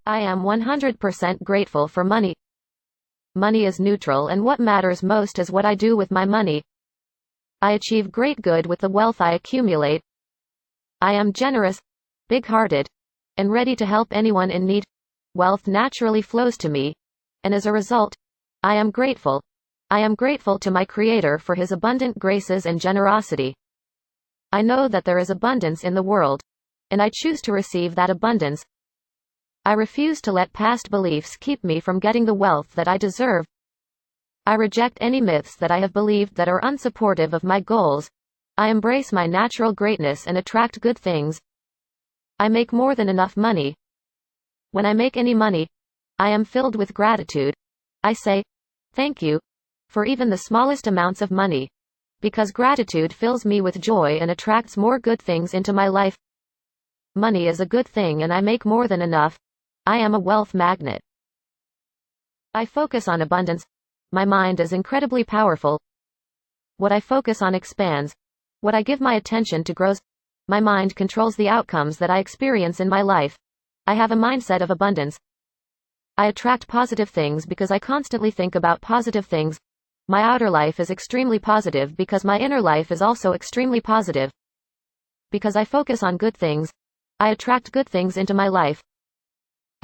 I am 100% grateful for money. Money is neutral, and what matters most is what I do with my money. I achieve great good with the wealth I accumulate. I am generous, big-hearted, and ready to help anyone in need. Wealth naturally flows to me, and as a result, I am grateful. I am grateful to my Creator for His abundant graces and generosity. I know that there is abundance in the world, and I choose to receive that abundance. I refuse to let past beliefs keep me from getting the wealth that I deserve. I reject any myths that I have believed that are unsupportive of my goals. I embrace my natural greatness and attract good things. I make more than enough money. When I make any money, I am filled with gratitude. I say, thank you, for even the smallest amounts of money, because gratitude fills me with joy and attracts more good things into my life. Money is a good thing, and I make more than enough. I am a wealth magnet. I focus on abundance. My mind is incredibly powerful. What I focus on expands. What I give my attention to grows. My mind controls the outcomes that I experience in my life. I have a mindset of abundance. I attract positive things because I constantly think about positive things. My outer life is extremely positive because my inner life is also extremely positive. Because I focus on good things, I attract good things into my life.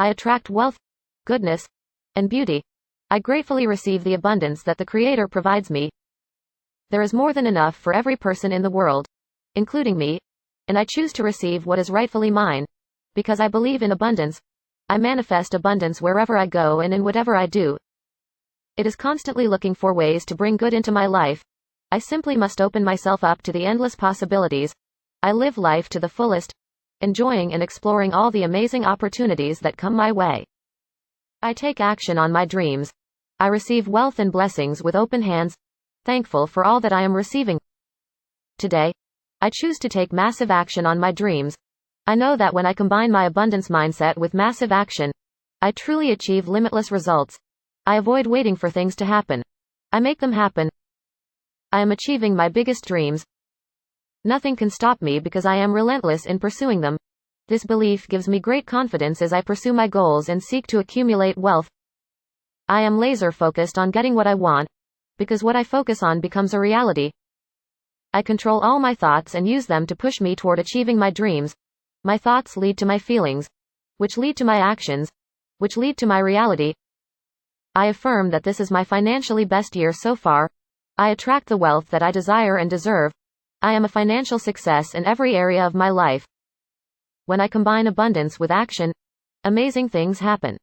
I attract wealth, goodness, and beauty. I gratefully receive the abundance that the Creator provides me. There is more than enough for every person in the world, including me, and I choose to receive what is rightfully mine. Because I believe in abundance, I manifest abundance wherever I go and in whatever I do. It is constantly looking for ways to bring good into my life. I simply must open myself up to the endless possibilities. I live life to the fullest, enjoying and exploring all the amazing opportunities that come my way. I take action on my dreams. I receive wealth and blessings with open hands, thankful for all that I am receiving. Today, I choose to take massive action on my dreams. I know that when I combine my abundance mindset with massive action, I truly achieve limitless results. I avoid waiting for things to happen. I make them happen. I am achieving my biggest dreams. Nothing can stop me because I am relentless in pursuing them. This belief gives me great confidence as I pursue my goals and seek to accumulate wealth. I am laser focused on getting what I want, because what I focus on becomes a reality. I control all my thoughts and use them to push me toward achieving my dreams. My thoughts lead to my feelings, which lead to my actions, which lead to my reality. I affirm that this is my financially best year so far. I attract the wealth that I desire and deserve. I am a financial success in every area of my life. When I combine abundance with action, amazing things happen.